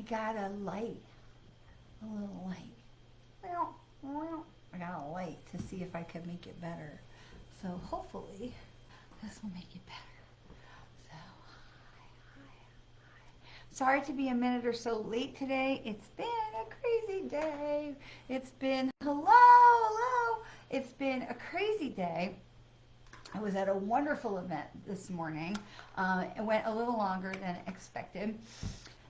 got a light, a little light. I got a light to see if I could make it better. So hopefully this will make it better. So, sorry to be a minute or so late today. It's been a crazy day. It's been, hello. It's been a crazy day. I was at a wonderful event this morning. It went a little longer than expected.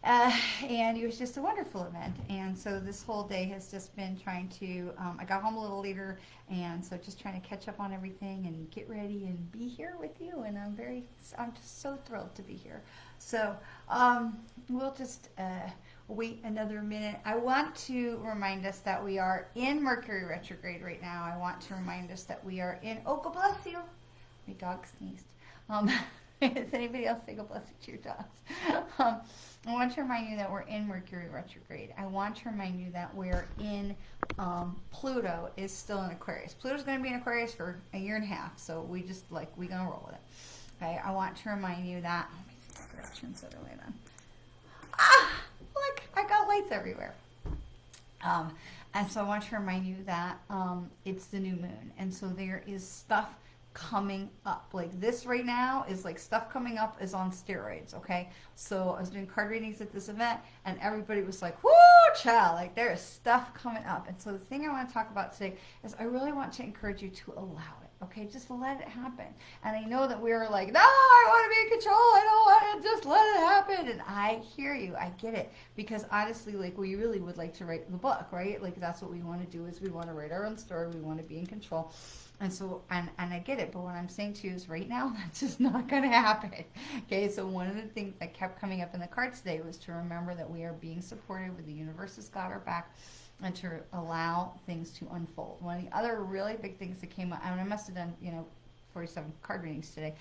And it was just a wonderful event. And so this whole day has just been trying to, I got home a little later, and so just trying to catch up on everything and get ready and be here with you. And I'm just so thrilled to be here. So we'll just wait another minute. I want to remind us that we are in Mercury retrograde right now. I want to remind us that we are in, oh, God bless you. My dog sneezed. Does anybody else say God bless you to your dogs? I want to remind you that we're in Mercury retrograde. I want to remind you that we're in, Pluto is still in Aquarius. Pluto's going to be in Aquarius for a year and a half, so we're going to roll with it. Okay, I want to remind you that, let me see if I can turn the light on. Look, I got lights everywhere. And so I want to remind you that it's the new moon, and so there is stuff coming up. Like this right now is like stuff coming up is on steroids, okay? So I was doing card readings at this event, and everybody was like, whoo, child, like there is stuff coming up. And so the thing I want to talk about today is I really want to encourage you to allow it, okay? Just let it happen. And I know that we're like, no, I want to be in control. I don't want to, just let it happen. And I hear you. I get it. Because honestly, like we really would like to write the book, right? Like that's what we want to do is we want to write our own story. We want to be in control. And so, and I get it, but what I'm saying to you is right now, that's just not going to happen. Okay, so one of the things that kept coming up in the cards today was to remember that we are being supported with the universe has got our back and to allow things to unfold. One of the other really big things that came up, and I must have done, 47 card readings today.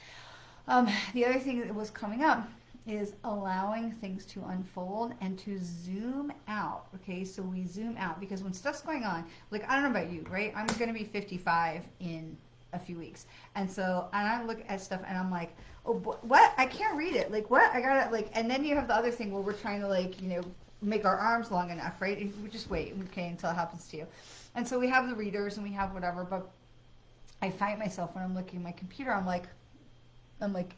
The other thing that was coming up is allowing things to unfold and to zoom out. Okay, so we zoom out because when stuff's going on, like I don't know about you, right? I'm going to be 55 in a few weeks, and I look at stuff and I'm like, oh, what? I can't read it. Like what? I gotta like, and then you have the other thing where we're trying to make our arms long enough, right? And we just wait, okay, until it happens to you. And so we have the readers and we have whatever, but I find myself when I'm looking at my computer, I'm like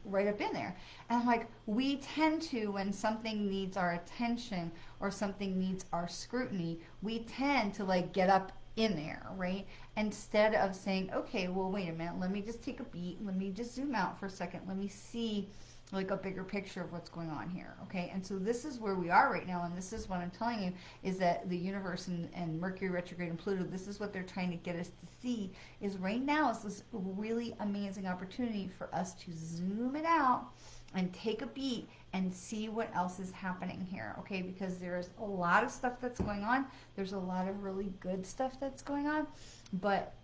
right up in there. And I'm like, we tend to, when something needs our attention or something needs our scrutiny, we tend to like get up in there, right? Instead of saying, okay, well, wait a minute, let me just take a beat. Let me just zoom out for a second. Let me see like a bigger picture of what's going on here, okay? And so this is where we are right now, and this is what I'm telling you, is that the universe and Mercury retrograde and Pluto, this is what they're trying to get us to see, is right now is this really amazing opportunity for us to zoom it out and take a beat and see what else is happening here, okay? Because there's a lot of stuff that's going on. There's a lot of really good stuff that's going on, but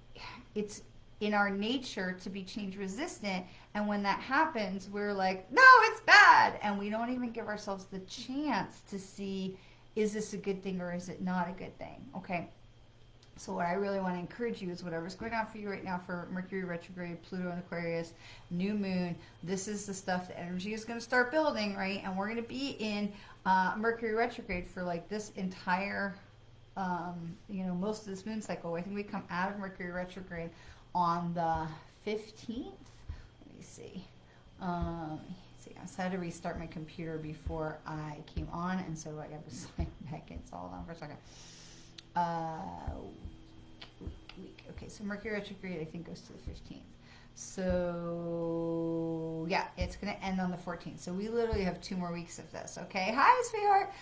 it's in our nature to be change resistant, and when that happens we're like, no, it's bad, and we don't even give ourselves the chance to see, is this a good thing or is it not a good thing, okay? So what I really want to encourage you is whatever's going on for you right now for Mercury retrograde, Pluto in Aquarius, new moon, this is the stuff, the energy is going to start building, right? And we're going to be in Mercury retrograde for like this entire most of this moon cycle. I think we come out of Mercury retrograde on the 15th. Let me see. I had to restart my computer before I came on, and so I got to slide back in. So hold on for a second. Week. Okay, so Mercury retrograde I think goes to the 15th. So yeah, it's going to end on the 14th. So we literally have 2 more weeks of this. Okay, hi sweetheart.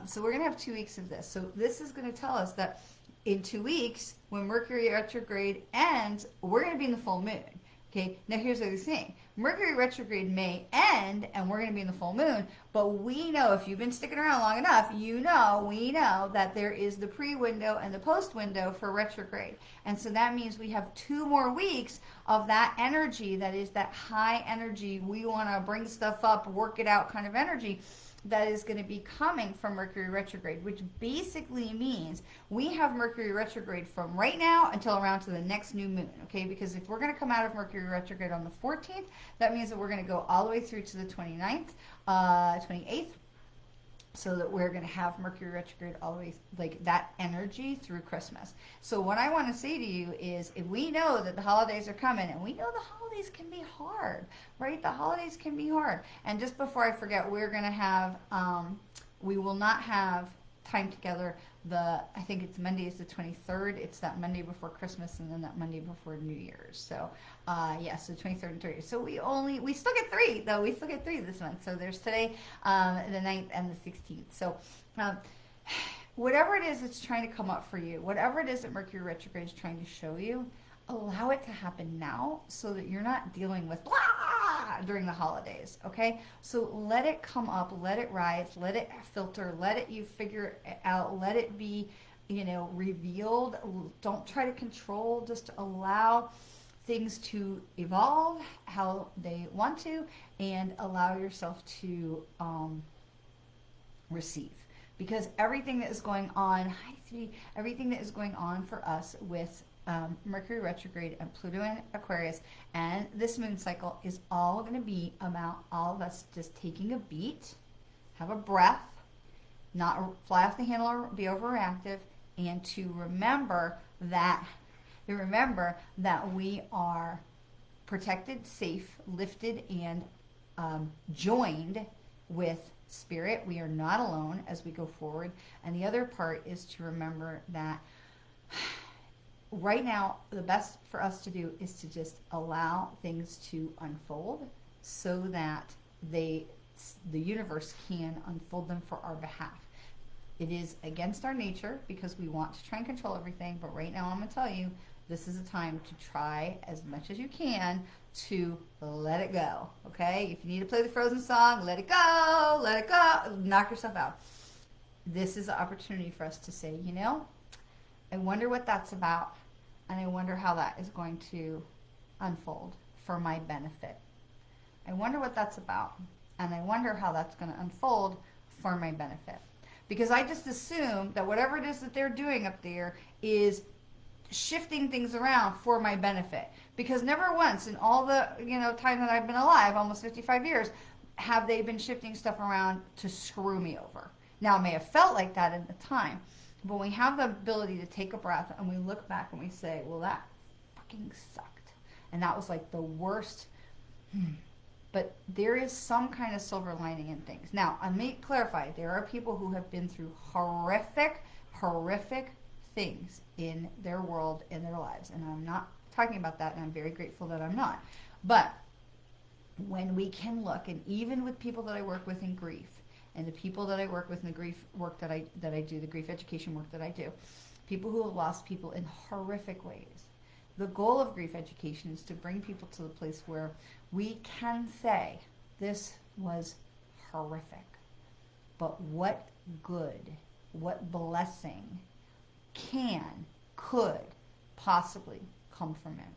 So we're going to have 2 weeks of this. So this is going to tell us that in 2 weeks, when Mercury retrograde ends, we're going to be in the full moon. Okay, now here's the other thing. Mercury retrograde may end, and we're going to be in the full moon, but we know, if you've been sticking around long enough, we know that there is the pre-window and the post-window for retrograde. And so that means we have 2 more weeks of that energy, that is that high energy, we want to bring stuff up, work it out kind of energy, that is going to be coming from Mercury retrograde, which basically means we have Mercury retrograde from right now until around to the next new moon, okay? Because if we're going to come out of Mercury retrograde on the 14th, that means that we're going to go all the way through to the 29th, 28th. so that we're going to have Mercury retrograde all the way, like that energy through Christmas. So what I want to say to you is, if we know that the holidays are coming, and we know the holidays can be hard, right? The holidays can be hard. And just before I forget, we're going to have, we will not have time together. I think it's Monday is the 23rd. It's that Monday before Christmas, and then that Monday before New Year's. So, so 23rd and 30th. So we still get 3 though. We still get 3 this month. So there's today, the 9th and the 16th. So, whatever it is that's trying to come up for you, whatever it is that Mercury retrograde is trying to show you, allow it to happen now so that you're not dealing with blah during the holidays, okay? So let it come up, let it rise, let it filter, let it, you figure it out, let it be, revealed. Don't try to control, just allow things to evolve how they want to, and allow yourself to receive. Because everything that is going on, everything that is going on for us with Mercury retrograde and Pluto in Aquarius and this moon cycle is all going to be about all of us just taking a beat, have a breath, not fly off the handle or be overreactive, and to remember that we are protected, safe, lifted, and joined with spirit. We are not alone as we go forward. And the other part is to remember that right now, the best for us to do is to just allow things to unfold so that the universe can unfold them for our behalf. It is against our nature because we want to try and control everything, but right now I'm going to tell you, this is a time to try as much as you can to let it go, okay? If you need to play the Frozen song, let it go, knock yourself out. This is an opportunity for us to say, I wonder what that's about, and I wonder how that is going to unfold for my benefit. I wonder what that's about, and I wonder how that's going to unfold for my benefit. Because I just assume that whatever it is that they're doing up there is shifting things around for my benefit. Because never once in all the time that I've been alive, almost 55 years, have they been shifting stuff around to screw me over. Now, it may have felt like that at the time, but we have the ability to take a breath and we look back and we say, well, that fucking sucked. And that was like the worst. But there is some kind of silver lining in things. Now, let me clarify. There are people who have been through horrific things in their world, in their lives. And I'm not talking about that, and I'm very grateful that I'm not. But when we can look, and even with people that I work with in grief, and the people that I work with in the grief work that I do, the grief education work that I do, people who have lost people in horrific ways. The goal of grief education is to bring people to the place where we can say, this was horrific, but what good, what blessing could possibly come from it.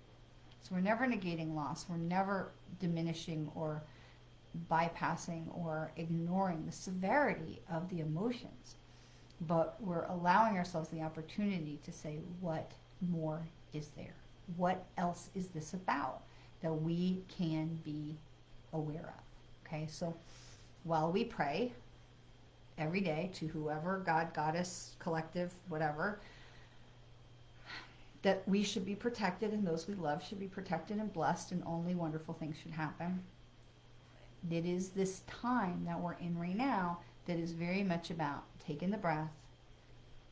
So we're never negating loss. We're never diminishing or bypassing or ignoring the severity of the emotions, but we're allowing ourselves the opportunity to say, what more is there? What else is this about that we can be aware of? Okay, so while we pray every day to whoever, God, Goddess, collective, whatever, that we should be protected and those we love should be protected and blessed and only wonderful things should happen. It is this time that we're in right now that is very much about taking the breath,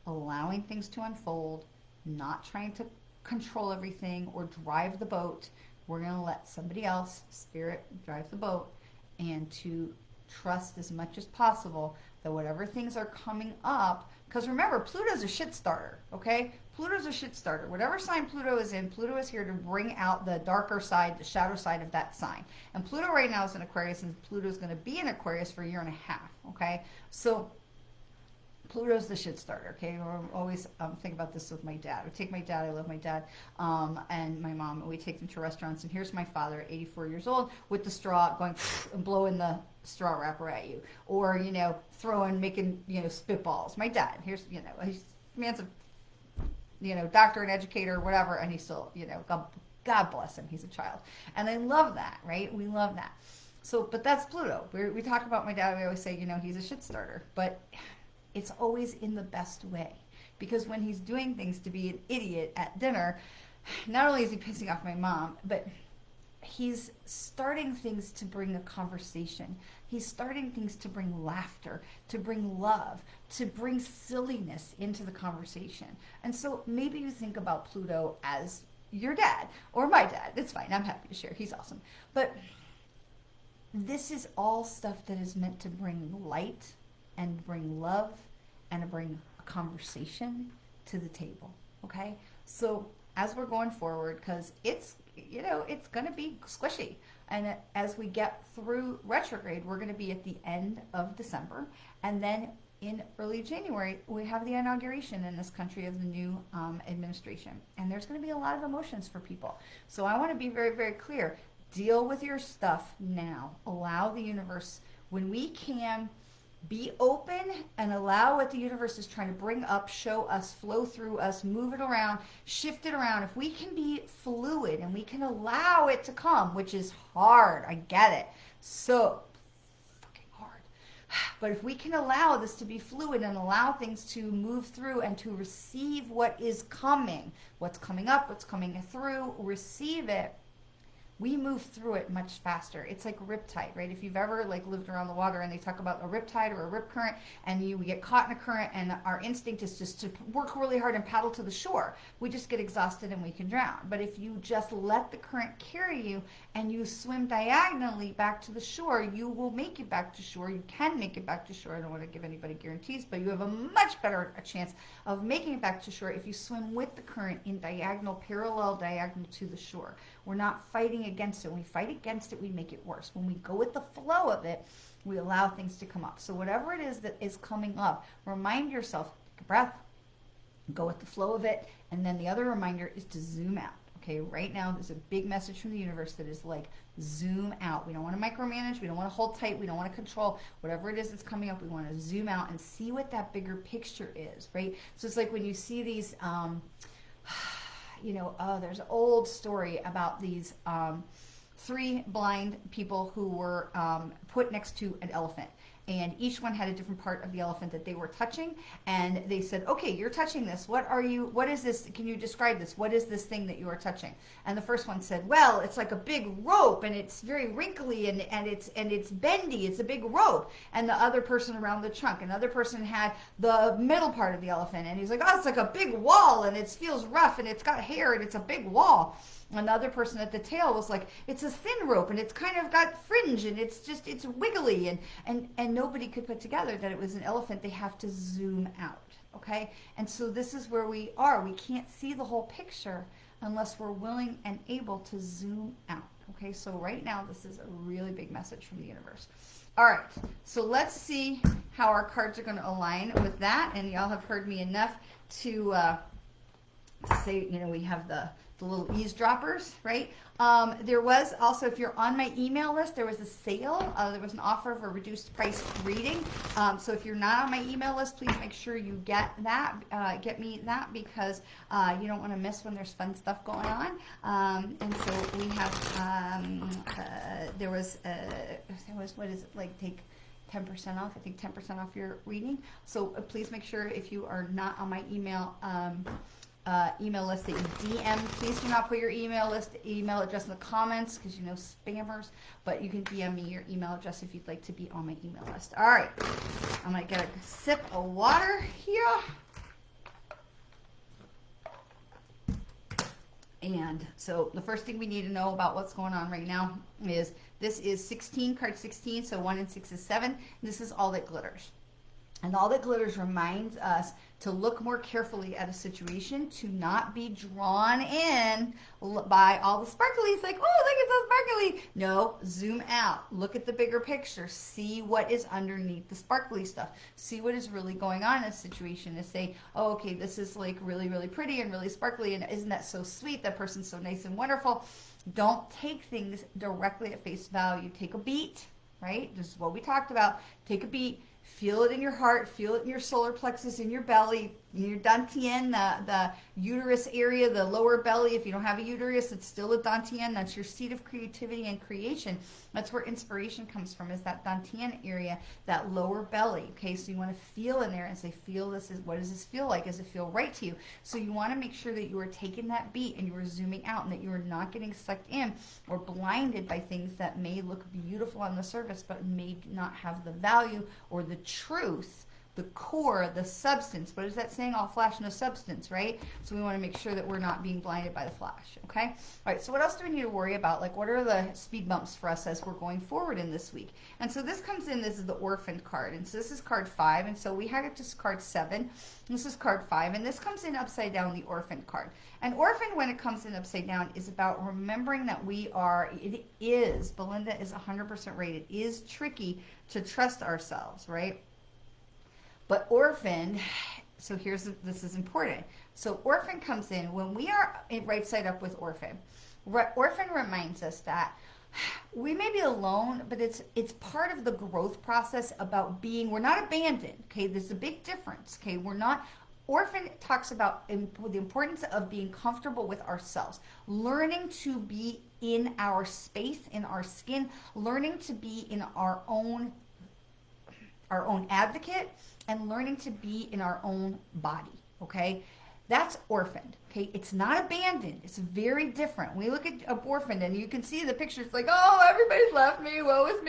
allowing things to unfold, not trying to control everything or drive the boat. We're going to let somebody else, spirit, drive the boat, and to trust as much as possible that whatever things are coming up, because remember, Pluto's a shit starter, okay? Pluto's a shit starter. Whatever sign Pluto is in, Pluto is here to bring out the darker side, the shadow side of that sign. And Pluto right now is in Aquarius, and Pluto's going to be in Aquarius for a year and a half, okay? So Pluto's the shit starter, okay? I always think about this with my dad. I take my dad, I love my dad, and my mom, and we take them to restaurants, and here's my father, 84 years old, with the straw going and blowing the straw wrapper at you, or, making, spitballs. My dad, he's man's a, doctor and educator, whatever, and he's still, God bless him, he's a child. And I love that, right? We love that. So, but that's Pluto. We talk about my dad. We always say, he's a shit starter, but it's always in the best way. Because when he's doing things to be an idiot at dinner, not only is he pissing off my mom, but he's starting things to bring a conversation. He's starting things to bring laughter, to bring love, to bring silliness into the conversation. And so maybe you think about Pluto as your dad or my dad. It's fine. I'm happy to share. He's awesome. But this is all stuff that is meant to bring light and bring love and to bring a conversation to the table. Okay? So as we're going forward, because it's going to be squishy. And as we get through retrograde, we're going to be at the end of December. And then in early January, we have the inauguration in this country of the new administration. And there's going to be a lot of emotions for people. So I want to be very, very clear. Deal with your stuff now. Allow the universe, when we can, be open and allow what the universe is trying to bring up, show us, flow through us, move it around, shift it around. If we can be fluid and we can allow it to come, which is hard, I get it, so fucking hard. But if we can allow this to be fluid and allow things to move through and to receive what is coming, what's coming up, what's coming through, receive it, we move through it much faster. It's like riptide, right? If you've ever lived around the water and they talk about a riptide or a rip current and you get caught in a current and our instinct is just to work really hard and paddle to the shore. We just get exhausted and we can drown. But if you just let the current carry you and you swim diagonally back to the shore, you will make it back to shore. You can make it back to shore. I don't want to give anybody guarantees, but you have a much better chance of making it back to shore if you swim with the current in parallel diagonal to the shore. We're not fighting against it. When we fight against it, we make it worse. When we go with the flow of it, we allow things to come up. So whatever it is that is coming up, remind yourself, take a breath, go with the flow of it, and then the other reminder is to zoom out. Okay, right now there's a big message from the universe that is zoom out. We don't want to micromanage. We don't want to hold tight. We don't want to control. Whatever it is that's coming up, we want to zoom out and see what that bigger picture is, right? So it's like when you see these... there's an old story about these 3 blind people who were put next to an elephant. And each one had a different part of the elephant that they were touching. And they said, okay, you're touching this. What is this? Can you describe this? What is this thing that you are touching? And the first one said, well, it's like a big rope and it's very wrinkly and it's bendy. It's a big rope. And the other person around the trunk, another person had the middle part of the elephant. And he's like, oh, it's like a big wall and it feels rough and it's got hair and it's a big wall. Another person at the tail was like, it's a thin rope and it's kind of got fringe and it's wiggly and nobody could put together that it was an elephant. They have to zoom out, okay? And so this is where we are. We can't see the whole picture unless we're willing and able to zoom out, okay? So right now, this is a really big message from the universe. All right, so let's see how our cards are going to align with that. And y'all have heard me enough to say, we have the little eavesdroppers, right? There was also, if you're on my email list, there was a sale. There was an offer of a reduced price reading. So if you're not on my email list, please make sure you get that. Get me that because you don't want to miss when there's fun stuff going on. And so we have, there was, what is it, take 10% off, I think 10% off your reading. So please make sure if you are not on my email list that you DM. Please do not put your email address in the comments because spammers, but you can DM me your email address if you'd like to be on my email list. All right, I'm going to get a sip of water here. And so the first thing we need to know about what's going on right now is this is 16, card 16, so 1 and 6 is 7. This is all that glitters. And all that glitters reminds us to look more carefully at a situation, to not be drawn in by all the sparklies, like, oh, look, it's so sparkly. No, zoom out. Look at the bigger picture. See what is underneath the sparkly stuff. See what is really going on in a situation and say, oh, okay, this is really, really pretty and really sparkly, and isn't that so sweet? That person's so nice and wonderful. Don't take things directly at face value. Take a beat, right? This is what we talked about. Take a beat. Feel it in your heart, feel it in your solar plexus, in your belly, in your dantian, the uterus area, the lower belly. If you don't have a uterus, it's still a dantian. That's your seat of creativity and creation. That's where inspiration comes from, is that dantian area, that lower belly. Okay, so you want to feel in there and say, feel this. What does this feel like? Does it feel right to you? So you want to make sure that you are taking that beat and you are zooming out, and that you are not getting sucked in or blinded by things that may look beautiful on the surface but may not have the value or the truth, the core, the substance. What is that saying? All flash, no substance, right? So we want to make sure that we're not being blinded by the flash, okay? All right, so what else do we need to worry about? Like, what are the speed bumps for us as we're going forward in this week? And so this comes in, this is the orphaned card. And so this is card 5, and so we had it to card 7. This is card 5, and this comes in upside down, the orphaned card. And orphaned, when it comes in upside down, is about remembering that it is, Belinda is 100% right, it is tricky to trust ourselves, right? But orphaned, so this is important. So orphan comes in when we are right side up with orphan. Orphan reminds us that we may be alone, but it's part of the growth process about being, we're not abandoned, okay? There's a big difference, okay? Orphan talks about the importance of being comfortable with ourselves, learning to be in our space, in our skin, learning to be in our own advocate, and learning to be in our own body, okay? That's orphaned, okay? It's not abandoned. It's very different. When we look at orphaned, and you can see the picture, it's like, oh, everybody's left me, woe is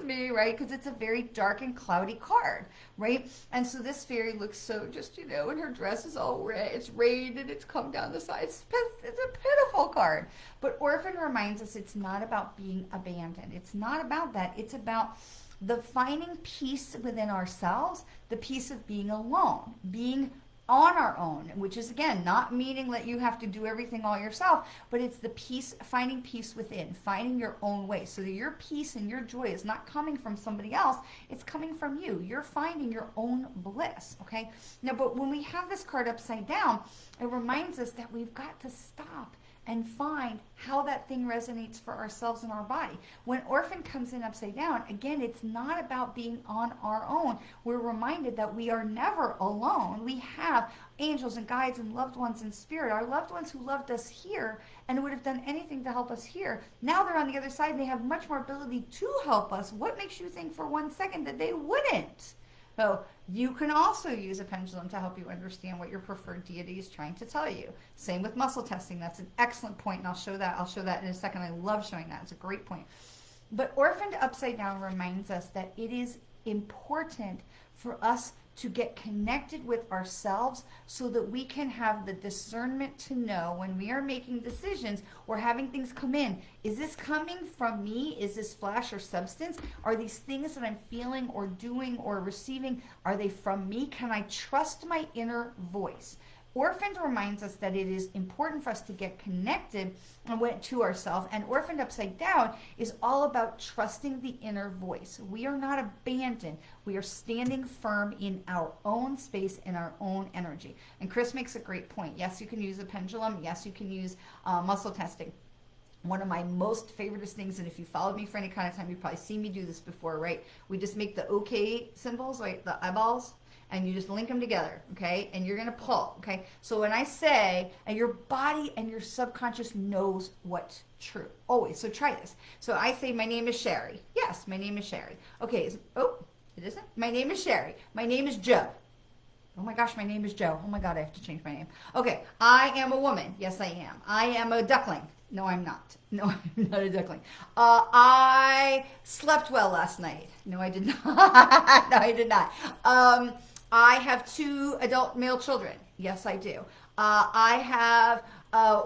me, right? Because it's a very dark and cloudy card, right? And so this fairy looks so just, and her dress is all red. It's rained, and it's come down the sides. It's a pitiful card. But orphan reminds us it's not about being abandoned. It's not about that. It's about the finding peace within ourselves, the peace of being alone, being on our own, which is, again, not meaning that you have to do everything all yourself, but it's the peace, finding peace within, finding your own way, so that your peace and your joy is not coming from somebody else, it's coming from you. You're finding your own bliss, okay? Now, but when we have this card upside down, it reminds us that we've got to stop and find how that thing resonates for ourselves and our body. When orphan comes in upside down, again, it's not about being on our own. We're reminded that we are never alone. We have angels and guides and loved ones in spirit. Our loved ones who loved us here and would have done anything to help us here. Now they're on the other side and they have much more ability to help us. What makes you think for 1 second that they wouldn't? So you can also use a pendulum to help you understand what your preferred deity is trying to tell you. Same with muscle testing. That's an excellent point, and I'll show that in a second. I love showing that. It's a great point. But orphaned upside down reminds us that it is important for us to get connected with ourselves so that we can have the discernment to know when we are making decisions or having things come in, is this coming from me? Is this flash or substance? Are these things that I'm feeling or doing or receiving, are they from me? Can I trust my inner voice? Orphaned reminds us that it is important for us to get connected to ourselves, and orphaned upside down is all about trusting the inner voice. We are not abandoned. We are standing firm in our own space, in our own energy. And Chris makes a great point. Yes, you can use a pendulum. Yes, you can use muscle testing. One of my most favoriteest things, and if you followed me for any kind of time, you've probably seen me do this before, right? We just make the OK symbols, right? The eyeballs. And you just link them together, okay? And you're going to pull, okay? So when I say, and your body and your subconscious knows what's true. Always. So try this. So I say, my name is Sherry. Yes, my name is Sherry. Okay. It isn't? My name is Sherry. My name is Joe. Oh my gosh, my name is Joe. Oh my God, I have to change my name. Okay. I am a woman. Yes, I am. I am a duckling. No, I'm not. No, I'm not a duckling. I slept well last night. No, I did not. No, I did not. I have 2 adult male children. Yes, I do. I have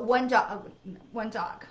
one dog.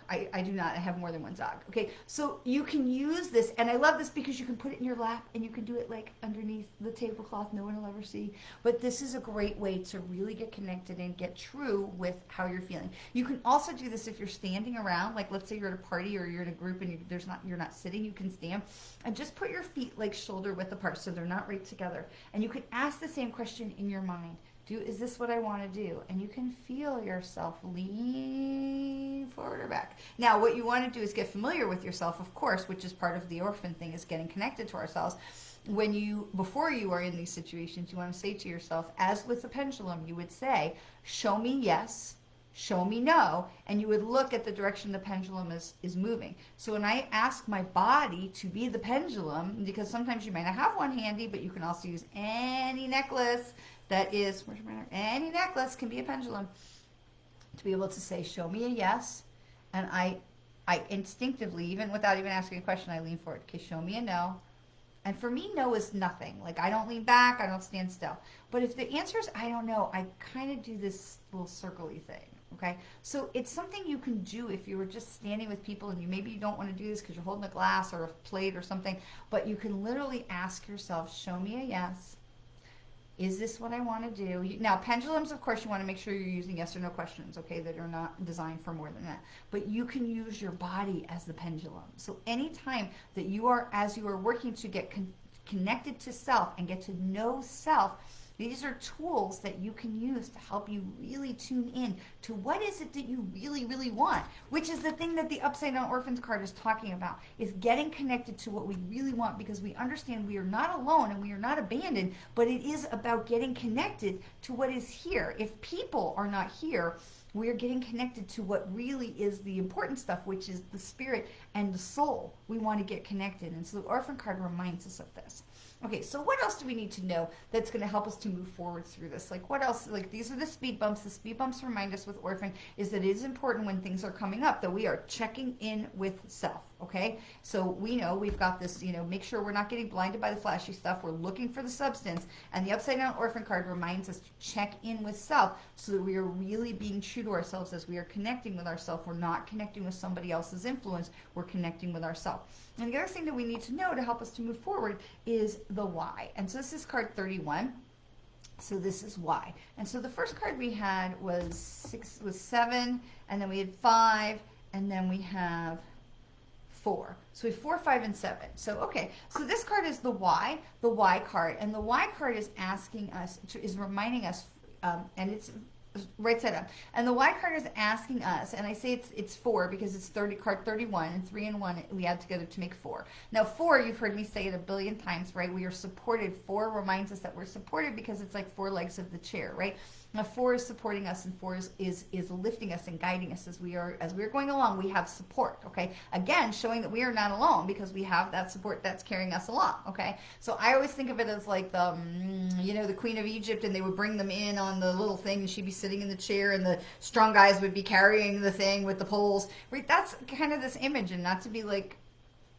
I do not. I have more than one dog. Okay, so you can use this, and I love this because you can put it in your lap, and you can do it like underneath the tablecloth. No one will ever see. But this is a great way to really get connected and get true with how you're feeling. You can also do this if you're standing around, like let's say you're at a party or you're in a group and you're not sitting. You can stand and just put your feet like shoulder width apart, so they're not right together. And you can ask the same question in your mind. Is this what I want to do? And you can feel yourself lean forward or back. Now, what you want to do is get familiar with yourself, of course, which is part of the orphan thing, is getting connected to ourselves. before you are in these situations, you want to say to yourself, as with the pendulum, you would say, show me yes, show me no, and you would look at the direction the pendulum is moving. So when I ask my body to be the pendulum, because sometimes you might not have one handy, but you can also use any necklace that is, any necklace can be a pendulum, to be able to say, show me a yes, and I instinctively, even without even asking a question, I lean forward. Okay, show me a no. And for me, no is nothing. Like, I don't lean back, I don't stand still. But if the answer is I don't know, I kind of do this little circle-y thing, okay? So it's something you can do if you were just standing with people and maybe you don't want to do this because you're holding a glass or a plate or something, but you can literally ask yourself, show me a yes. Is this what I want to do? Now, pendulums, of course, you want to make sure you're using yes or no questions, okay, that are not designed for more than that. But you can use your body as the pendulum. So anytime that you are, as you are working to get connected to self and get to know self, these are tools that you can use to help you really tune in to what is it that you really, really want, which is the thing that the Upside Down Orphans card is talking about, is getting connected to what we really want, because we understand we are not alone and we are not abandoned, but it is about getting connected to what is here. If people are not here, we are getting connected to what really is the important stuff, which is the spirit and the soul. We want to get connected. And so the Orphan card reminds us of this. Okay, so what else do we need to know that's going to help us to move forward through this? Like, what else? Like, these are the speed bumps. The speed bumps remind us with Orphan is that it is important when things are coming up that we are checking in with self, okay? So we know we've got this, make sure we're not getting blinded by the flashy stuff. We're looking for the substance. And the Upside Down Orphan card reminds us to check in with self so that we are really being true to ourselves as we are connecting with ourselves. We're not connecting with somebody else's influence. We're connecting with ourselves. And the other thing that we need to know to help us to move forward is the why. And so this is card 31. So this is why. And so the first card we had was 7, and then we had 5, and then we have 4. So we have 4, 5, and 7. So, okay. So this card is the why card. And the why card is asking us, is reminding us, and it's right side up. And the why card is asking us, and I say it's 4 because it's card 31, and 3 and 1 we add together to make 4. Now 4, you've heard me say it a billion times, right? We are supported. 4 reminds us that we're supported because it's like 4 legs of the chair, right? Now 4 is supporting us, and 4 is lifting us and guiding us as we are going along. We have support, okay? Again, showing that we are not alone because we have that support that's carrying us along, okay? So I always think of it as like the Queen of Egypt, and they would bring them in on the little thing, and she'd be sitting in the chair, and the strong guys would be carrying the thing with the poles, right? That's kind of this image, and not to be like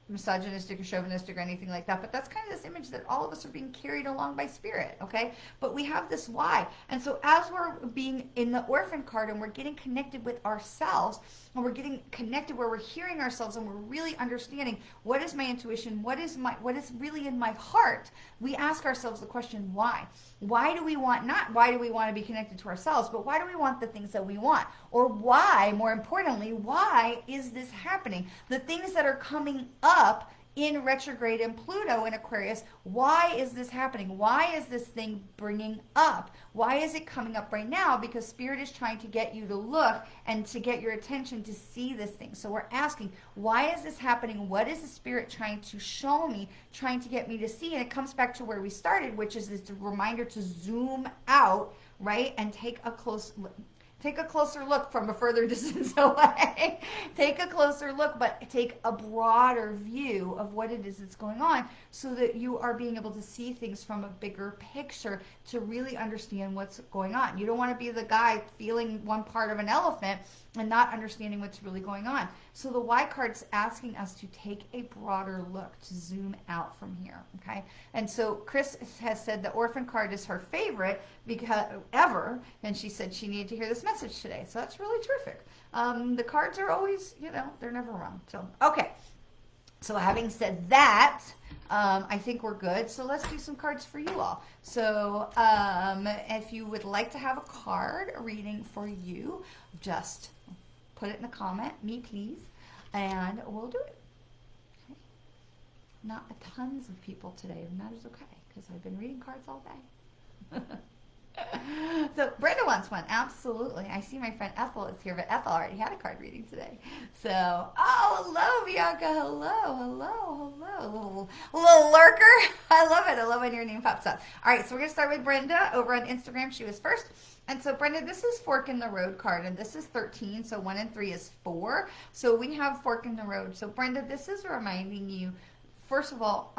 misogynistic or chauvinistic or anything like that, but that's kind of this image that all of us are being carried along by spirit, okay? But we have this why. And so as we're being in the Orphan card and we're getting connected with ourselves, and we're getting connected where we're hearing ourselves and we're really understanding what is my intuition, what is really in my heart, we ask ourselves the question, why? Why do we want, not why do we want to be connected to ourselves, but why do we want the things that we want? Or why, more importantly, why is this happening? The things that are coming up in retrograde and Pluto in Aquarius, why is this happening? Why is this thing bringing up? Why is it coming up right now? Because Spirit is trying to get you to look and to get your attention to see this thing. So we're asking, why is this happening? What is the Spirit trying to show me, trying to get me to see? And it comes back to where we started, which is this reminder to zoom out, right? And take a closer look from a further distance away. Take a closer look, but take a broader view of what it is that's going on so that you are being able to see things from a bigger picture to really understand what's going on. You don't want to be the guy feeling one part of an elephant and not understanding what's really going on. So the why card's asking us to take a broader look, to zoom out from here, okay? And so Chris has said the Orphan card is her favorite because ever, and she said she needed to hear this message today. So that's really terrific. The cards are always, they're never wrong. So, okay. So having said that, I think we're good. So let's do some cards for you all. So if you would like to have a card reading for you, just put it in the comment, me please, and we'll do it. Okay. Not tons of people today, and that is okay, because I've been reading cards all day. So Brenda wants one. Absolutely. I see my friend Ethel is here, but Ethel already had a card reading today. So, oh, hello, Bianca. Hello, hello, hello. Little lurker. I love it. I love when your name pops up. All right, so we're going to start with Brenda over on Instagram. She was first. And so, Brenda, this is Fork in the Road card, and this is 13, so 1 and 3 is 4. So we have Fork in the Road. So, Brenda, this is reminding you, first of all,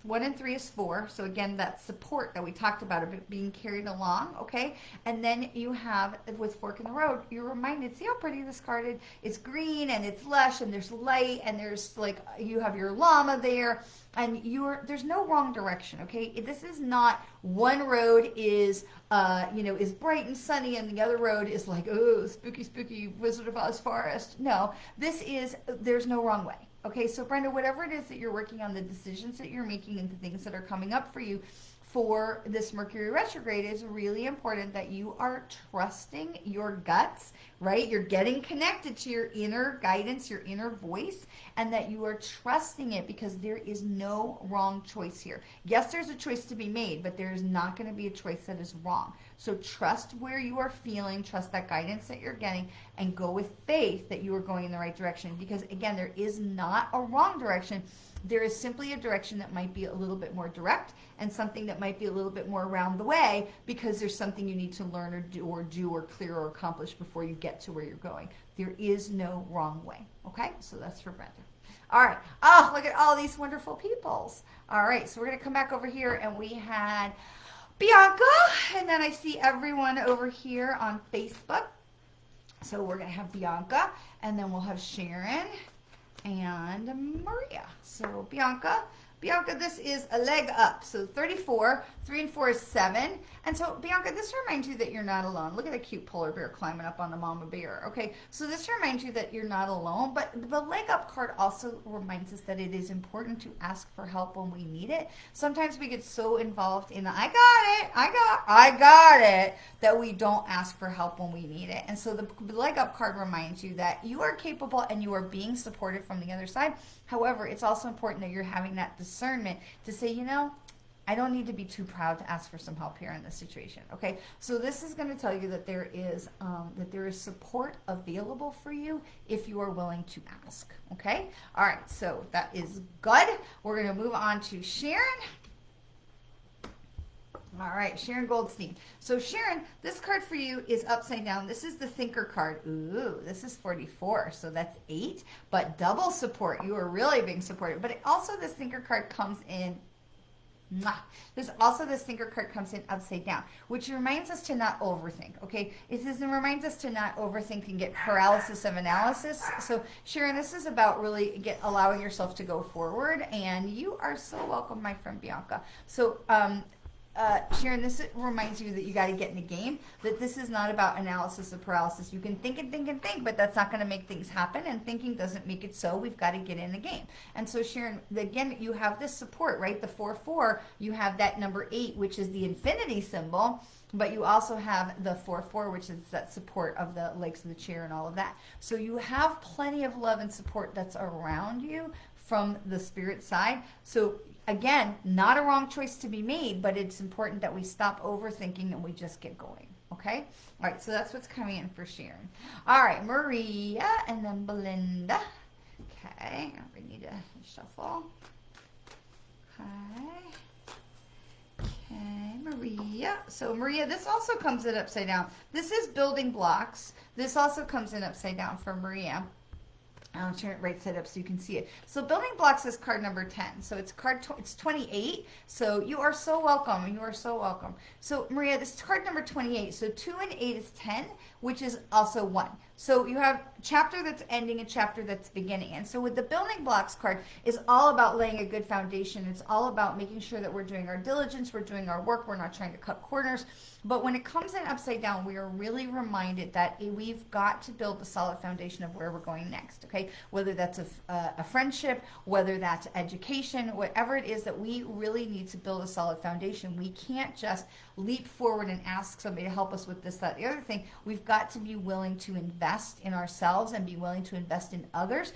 1 and 3 is 4. So again, that support that we talked about of it being carried along, okay? And then you have, with Fork in the Road, you're reminded, see how pretty this card is? It's green and it's lush and there's light and there's like, you have your llama there and there's no wrong direction, okay? This is not one road is, is bright and sunny and the other road is like, oh, spooky, spooky Wizard of Oz forest. No, there's no wrong way. Okay, so Brenda, whatever it is that you're working on, the decisions that you're making and the things that are coming up for you for this Mercury retrograde, is really important that you are trusting your guts, right? You're getting connected to your inner guidance, your inner voice, and that you are trusting it because there is no wrong choice here. Yes, there's a choice to be made, but there is not going to be a choice that is wrong. So trust where you are feeling, trust that guidance that you're getting, and go with faith that you are going in the right direction. Because again, there is not a wrong direction. There is simply a direction that might be a little bit more direct and something that might be a little bit more around the way because there's something you need to learn or do or clear or accomplish before you get to where you're going. There is no wrong way. Okay? So that's for Brenda. All right. Oh, look at all these wonderful peoples. All right. So we're going to come back over here and we had Bianca, and then I see everyone over here on Facebook. So we're going to have Bianca, and then we'll have Sharon and Maria. So Bianca, this is a leg up. So 34, 3 and 4 is 7. And so Bianca, this reminds you that you're not alone. Look at a cute polar bear climbing up on the mama bear. Okay, so this reminds you that you're not alone. But the leg up card also reminds us that it is important to ask for help when we need it. Sometimes we get so involved in the I got it, that we don't ask for help when we need it. And so the leg up card reminds you that you are capable and you are being supported from the other side. However, it's also important that you're having that discernment to say, I don't need to be too proud to ask for some help here in this situation. Okay, so this is going to tell you that there is support available for you if you are willing to ask. Okay, all right, so that is good. We're going to move on to Sharon. All right, Sharon Goldstein. So Sharon, this card for you is upside down. This is the Thinker card. Ooh, this is 44, so that's 8, but double support. You are really being supported. But also this Thinker card comes in this Thinker card comes in upside down, which reminds us to not overthink, okay? It reminds us to not overthink and get paralysis of analysis. So, Sharon, this is about really allowing yourself to go forward, and you are so welcome, my friend Bianca. So, Sharon, this reminds you that you got to get in the game, that this is not about analysis of paralysis. You can think and think and think, but that's not going to make things happen, and thinking doesn't make it so. We've got to get in the game. And so, Sharon, again, you have this support, right? The 4-4, you have that number 8, which is the infinity symbol, but you also have the 4-4, which is that support of the legs of the chair and all of that. So you have plenty of love and support that's around you from the spirit side. So again, not a wrong choice to be made, but it's important that we stop overthinking and we just get going. Okay? All right, so that's what's coming in for Sharon. All right, Maria and then Belinda. Okay, we need to shuffle. Okay, Maria. So Maria, this also comes in upside down. This is building blocks. This also comes in upside down for Maria. I'll turn it right side up so you can see it. So building blocks is card number 10. So it's it's 28. So you are so welcome. You are so welcome. So Maria, this is card number 28. So 2 and 8 is 10, which is also 1. So you have a chapter that's ending, a chapter that's beginning. And so with the building blocks card, is all about laying a good foundation. It's all about making sure that we're doing our diligence, we're doing our work, we're not trying to cut corners. But when it comes in upside down, we are really reminded that we've got to build a solid foundation of where we're going next, okay? Whether that's a friendship, whether that's education, whatever it is, that we really need to build a solid foundation. We can't just leap forward and ask somebody to help us with this, that, the other thing. We've got to be willing to invest in ourselves and be willing to invest in others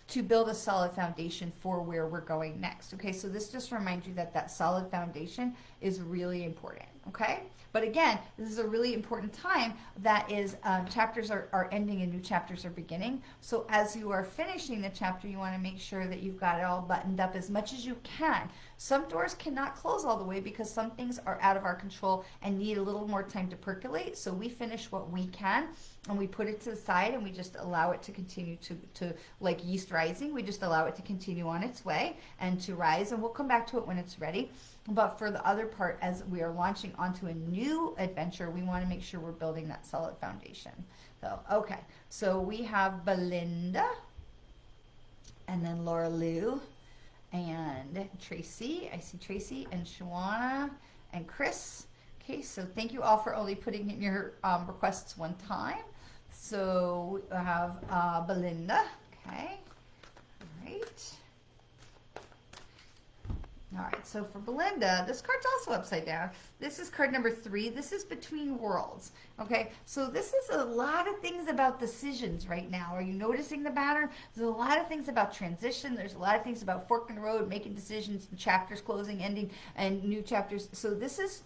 to build a solid foundation for where we're going next. Okay, so this just reminds you that that solid foundation is really important. okay? But again, this is a really important time that is chapters are ending and new chapters are beginning. So as you are finishing the chapter, you want to make sure that you've got it all buttoned up as much as you can. Some doors cannot close all the way because some things are out of our control and need a little more time to percolate. So we finish what we can and we put it to the side and we just allow it to continue to like yeast rising. We just allow it to continue on its way and to rise, and we'll come back to it when it's ready. But for the other part, as we are launching onto a new adventure, we want to make sure we're building that solid foundation. So, okay. So we have Belinda, and then Laura Lou, and Tracy. I see Tracy, and Shawana, and Chris. Okay, so thank you all for only putting in your requests one time. So we have Belinda. Okay. All right. All right, so for Belinda, this card's also upside down. This is card number 3. This is Between Worlds, okay? So this is a lot of things about decisions right now. Are you noticing the pattern? There's a lot of things about transition. There's a lot of things about fork in the road, making decisions, chapters closing, ending, and new chapters. So this is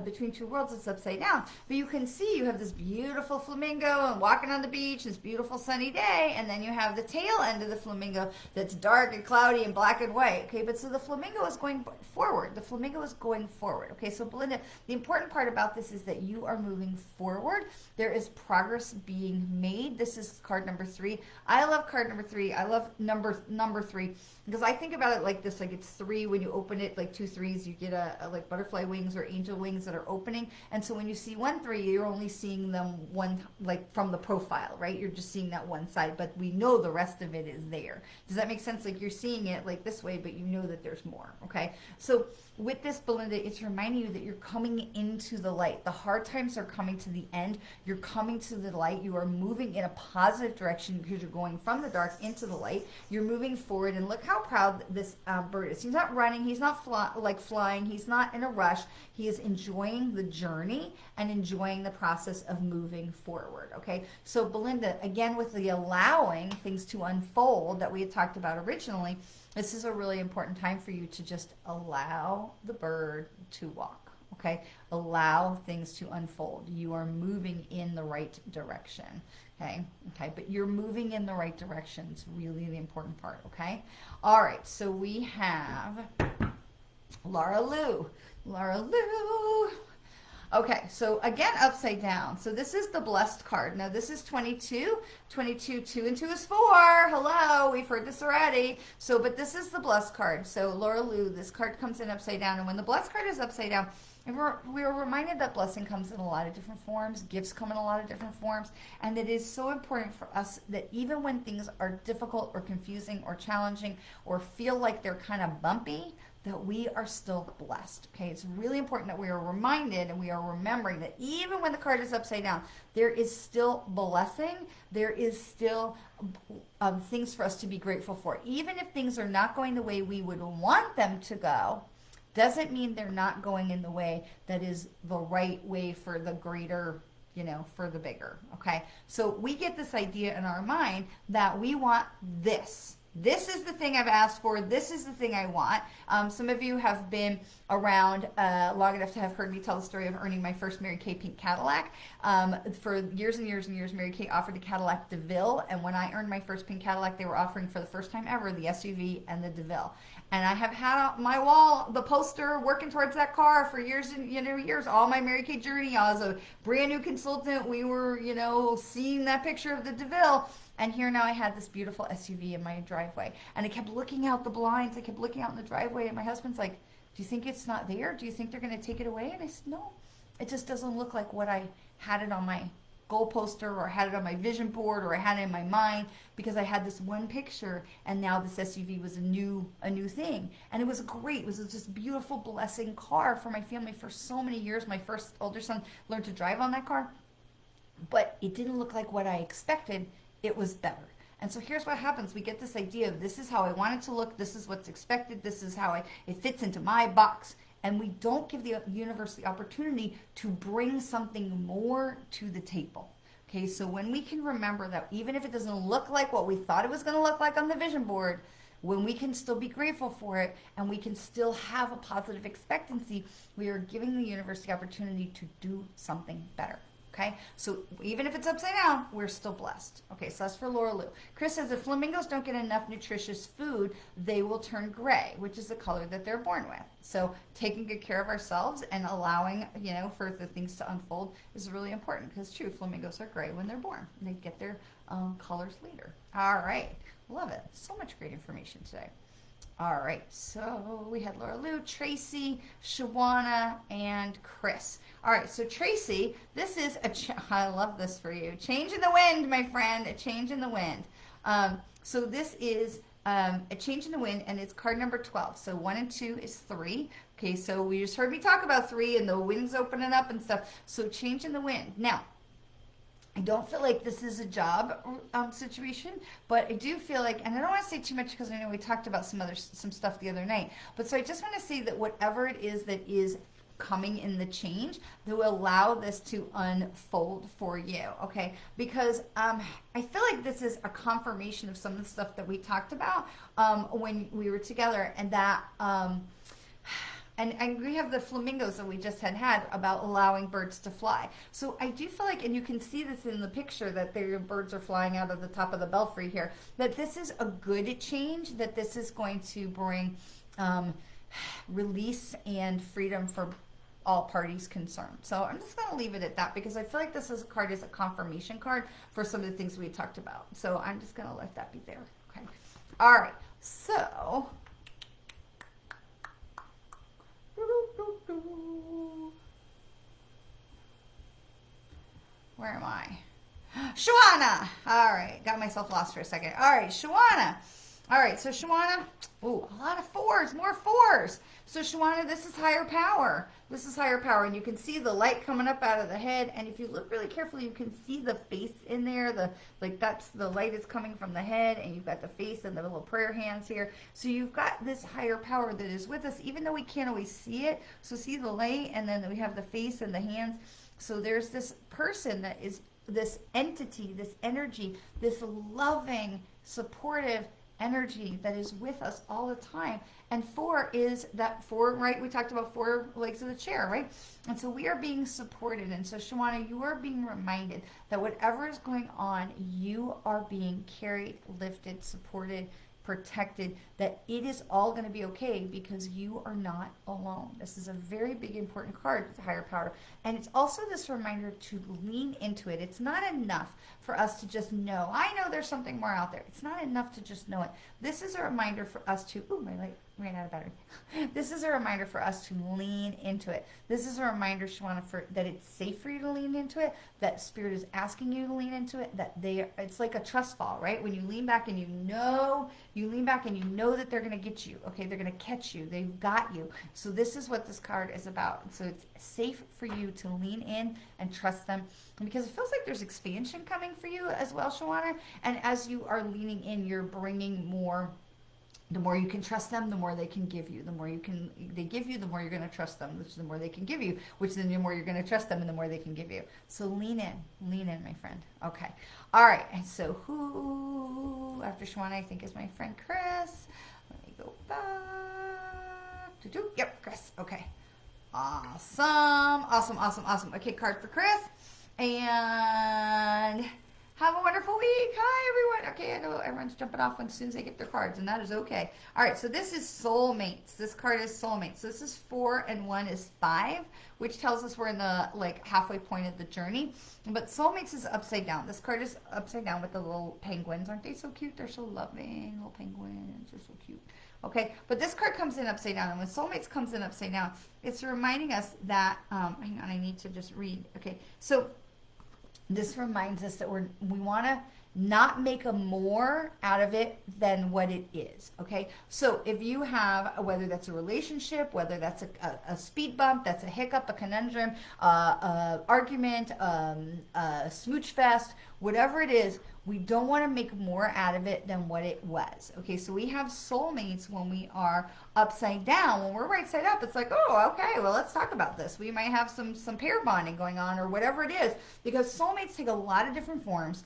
Between Two Worlds. It's upside down. But you can see you have this beautiful flamingo and walking on the beach, this beautiful sunny day, and then you have the tail end of the flamingo that's dark and cloudy and black and white, okay? But so the flamingo is going forward. The flamingo is going forward. Okay, so Belinda, the important part about this is that you are moving forward. There is progress being made. This is card number 3. I love card number 3. I love number 3 because I think about it like this, like it's 3. When you open it, like 2 3s, you get a like butterfly wings or angel wings that are opening. And so when you see 1 3, you're only seeing them one, like from the profile, right? You're just seeing that one side, but we know the rest of it is there. Does that make sense? Like you're seeing it like this way, but you know that there's more. Okay, so with this, Belinda, it's reminding you that you're coming into the light. The hard times are coming to the end. You're coming to the light. You are moving in a positive direction because you're going from the dark into the light. You're moving forward, and look how proud this bird is. He's not running. He's not flying. He's not in a rush. He is enjoying the journey and enjoying the process of moving forward, okay? So, Belinda, again, with the allowing things to unfold that we had talked about originally, this is a really important time for you to just allow the bird to walk, okay? Allow things to unfold. You are moving in the right direction, okay? Okay, but you're moving in the right direction. It's really the important part, okay? All right, so we have Laura Lou. Laura Lou. Okay, so again, upside down. So this is the blessed card. Now this is 22. 22, 2 and 2 is 4. Hello, we've heard this already. So, but this is the blessed card. So Laura Lou, this card comes in upside down. And when the blessed card is upside down, we are reminded that blessing comes in a lot of different forms. Gifts come in a lot of different forms. And it is so important for us that even when things are difficult or confusing or challenging or feel like they're kind of bumpy, that we are still blessed. Okay, it's really important that we are reminded and we are remembering that even when the card is upside down, there is still blessing. There is still things for us to be grateful for. Even if things are not going the way we would want them to go, doesn't mean they're not going in the way that is the right way for the greater, you know, for the bigger. Okay, so we get this idea in our mind that we want this. This is the thing I've asked for. This is the thing I want. Some of you have been around long enough to have heard me tell the story of earning my first Mary Kay pink Cadillac. For years and years and years, Mary Kay offered the Cadillac DeVille. And when I earned my first pink Cadillac, they were offering for the first time ever the SUV and the DeVille. And I have had on my wall the poster working towards that car for years and years. All my Mary Kay journey. I was a brand new consultant. We were, seeing that picture of the DeVille. And here now I had this beautiful SUV in my driveway. And I kept looking out the blinds. I kept looking out in the driveway. And my husband's like, do you think it's not there? Do you think they're going to take it away? And I said, no, it just doesn't look like what I had it on my goal poster, or I had it on my vision board, or I had it in my mind, because I had this one picture, and now this SUV was a new thing. And it was great. It was just beautiful blessing car for my family for so many years. My first older son learned to drive on that car, but it didn't look like what I expected. It was better. And so here's what happens. We get this idea of this is how I want it to look. This is what's expected. This is how it fits into my box. And we don't give the universe the opportunity to bring something more to the table. Okay, so when we can remember that even if it doesn't look like what we thought it was going to look like on the vision board, when we can still be grateful for it and we can still have a positive expectancy, we are giving the universe the opportunity to do something better. Okay, so even if it's upside down, we're still blessed. Okay, so that's for Laura Lou. Chris says if flamingos don't get enough nutritious food, they will turn gray, which is the color that they're born with. So taking good care of ourselves and allowing, for the things to unfold is really important, because true, flamingos are gray when they're born. They get their colors later. All right, love it. So much great information today. All right, so we had Laura Lou, Tracy, Shawana, and Chris. All right, so Tracy, this is I love this for you. Change in the wind, my friend, a change in the wind. So this is a change in the wind, and it's card number 12. So 1 and 2 is 3. Okay, so we just heard me talk about 3 and the wind's opening up and stuff. So change in the wind. Now, I don't feel like this is a job situation, but I do feel like, and I don't want to say too much because I know we talked about some stuff the other night, but so I just want to say that whatever it is that is coming in the change, that will allow this to unfold for you, okay? Because I feel like this is a confirmation of some of the stuff that we talked about when we were together, and that and we have the flamingos that we just had about allowing birds to fly. So I do feel like, and you can see this in the picture, that the birds are flying out of the top of the belfry here, that this is a good change, that this is going to bring release and freedom for all parties concerned. So I'm just going to leave it at that, because I feel like this is a confirmation card for some of the things we talked about. So I'm just going to let that be there. Okay. All right. So where am I? Shawana. All right. Got myself lost for a second. All right. Shawana. All right. So Shawana. Ooh, a lot of 4s. More 4s. So Shawana, this is higher power. This is higher power. And you can see the light coming up out of the head. And if you look really carefully, you can see the face in there. That's the light is coming from the head. And you've got the face and the little prayer hands here. So you've got this higher power that is with us, even though we can't always see it. So see the light, and then we have the face and the hands. So there's this person that is this entity, this energy, this loving, supportive energy that is with us all the time. And 4 is that 4, right? We talked about 4 legs of the chair, right? And so we are being supported. And so Shawana, you are being reminded that whatever is going on, you are being carried, lifted, supported, protected, that it is all going to be okay, because you are not alone. This is a very big, important card to higher power. And it's also this reminder to lean into it. It's not enough for us to just know. I know there's something more out there. It's not enough to just know it. This is a reminder for us to, ooh, my light ran out of battery. This is a reminder for us to lean into it. This is a reminder, Shawana, that it's safe for you to lean into it, that Spirit is asking you to lean into it, that it's like a trust fall, right? When you lean back and you know that they're going to get you, okay? They're going to catch you. They've got you. So this is what this card is about. So it's safe for you to lean in and trust them, because it feels like there's expansion coming for you as well, Shawana. And as you are leaning in, you're bringing more. The more you can trust them, the more they can give you. The more they give you, the more you're going to trust them, which is the more they can give you, which then the more you're going to trust them and the more they can give you. So lean in, my friend. Okay. All right. And so who after Shawana, I think, is my friend Chris. Let me go back. Yep, Chris. Okay. Awesome. Okay, card for Chris. And have a wonderful week. Hi, everyone. Okay, I know everyone's jumping off as soon as they get their cards, and that is okay. All right, so this is soulmates. This card is soulmates. So this is 4 and 1 is 5, which tells us we're in the halfway point of the journey. But soulmates is upside down. This card is upside down with the little penguins. Aren't they so cute? They're so loving. Little penguins. They're so cute. Okay, but this card comes in upside down, and when soulmates comes in upside down, it's reminding us that, hang on, I need to just read. Okay, so this reminds us that we want to not make a more out of it than what it is, okay? So if you have, whether that's a relationship, whether that's a speed bump, that's a hiccup, a conundrum, argument, a smooch fest, whatever it is, we don't want to make more out of it than what it was, okay? So we have soulmates when we are upside down. When we're right side up, it's like, oh, okay, well, let's talk about this. We might have some pair bonding going on or whatever it is, because soulmates take a lot of different forms.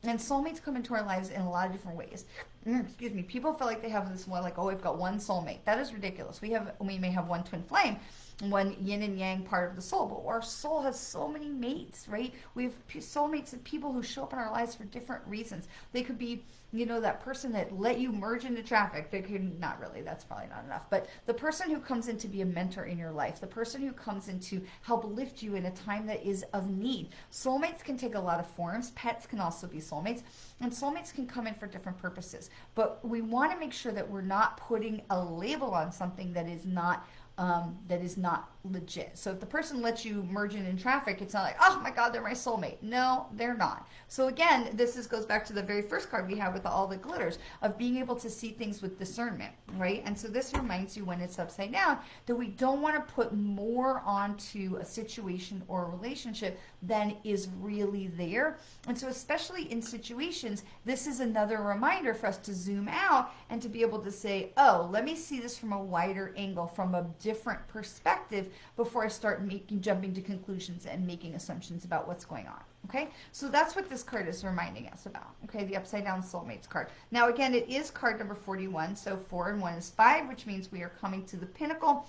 And soulmates come into our lives in a lot of different ways. excuse me, people feel like they have this one, like, oh, I've got one soulmate. That is ridiculous. We may have one twin flame, one yin and yang part of the soul, but our soul has so many mates, right? We have soulmates and people who show up in our lives for different reasons. They could be, that person that let you merge into traffic. They could, not really, that's probably not enough, but the person who comes in to be a mentor in your life, the person who comes in to help lift you in a time that is of need. Soulmates can take a lot of forms. Pets can also be soulmates, and soulmates can come in for different purposes. But we want to make sure that we're not putting a label on something that is not legit. So if the person lets you merge in traffic, it's not like, oh my God, they're my soulmate. No, they're not. So again, this goes back to the very first card we have with all the glitters, of being able to see things with discernment, right? And so this reminds you, when it's upside down, that we don't want to put more onto a situation or a relationship than is really there. And so especially in situations, this is another reminder for us to zoom out and to be able to say, oh, let me see this from a wider angle, from a different perspective, before I start jumping to conclusions and making assumptions about what's going on. Okay, so that's what this card is reminding us about. Okay, the upside down soulmates card. Now again, it is card number 41. So 4 and 1 is 5, which means we are coming to the pinnacle.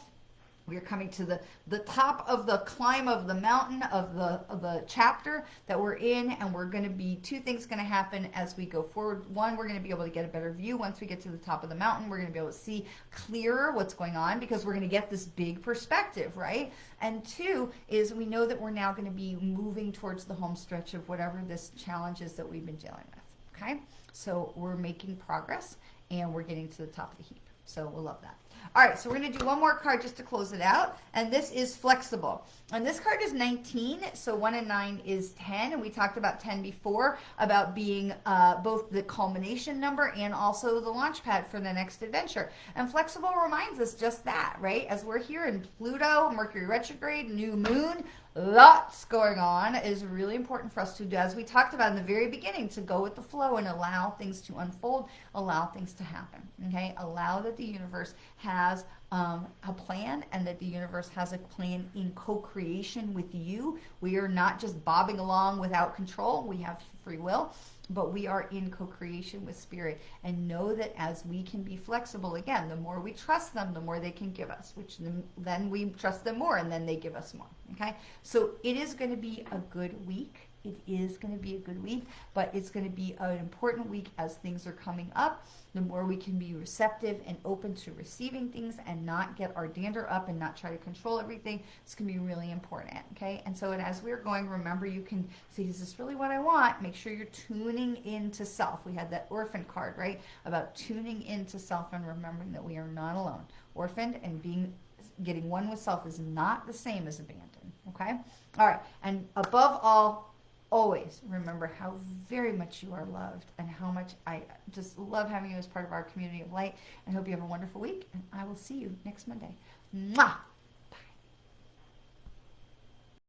We are coming to the top of the climb of the mountain of the chapter that we're in, and we're going to be, two things going to happen as we go forward. One, we're going to be able to get a better view. Once we get to the top of the mountain, we're going to be able to see clearer what's going on, because we're going to get this big perspective, right? And two is, we know that we're now going to be moving towards the home stretch of whatever this challenge is that we've been dealing with. Okay, so we're making progress, and we're getting to the top of the heap. So we'll love that. All right, so we're going to do one more card just to close it out, and this is flexible. And this card is 19, so 1 and 9 is 10, and we talked about 10 before, about being both the culmination number and also the launch pad for the next adventure. And flexible reminds us just that, right? As we're here in Pluto, Mercury retrograde, new moon, lots going on. It is really important for us to do, as we talked about in the very beginning, to go with the flow and allow things to unfold, allow things to happen. Okay, allow that the universe has a plan, and that the universe has a plan in co-creation with you. We are not just bobbing along without control. We have free will, but we are in co-creation with spirit. And know that as we can be flexible, again, the more we trust them, the more they can give us, which then we trust them more, and then they give us more. Okay, so it is going to be a good week. It is going to be a good week, but it's going to be an important week as things are coming up. The more we can be receptive and open to receiving things and not get our dander up and not try to control everything, it's going to be really important, okay? And so as we're going, remember, you can say, is this really what I want? Make sure you're tuning into self. We had that orphan card, right, about tuning into self and remembering that we are not alone. Orphaned and getting one with self is not the same as abandoned, okay? All right, and above all, always remember how very much you are loved, and how much I just love having you as part of our community of light. I hope you have a wonderful week, and I will see you next Monday. Mwah!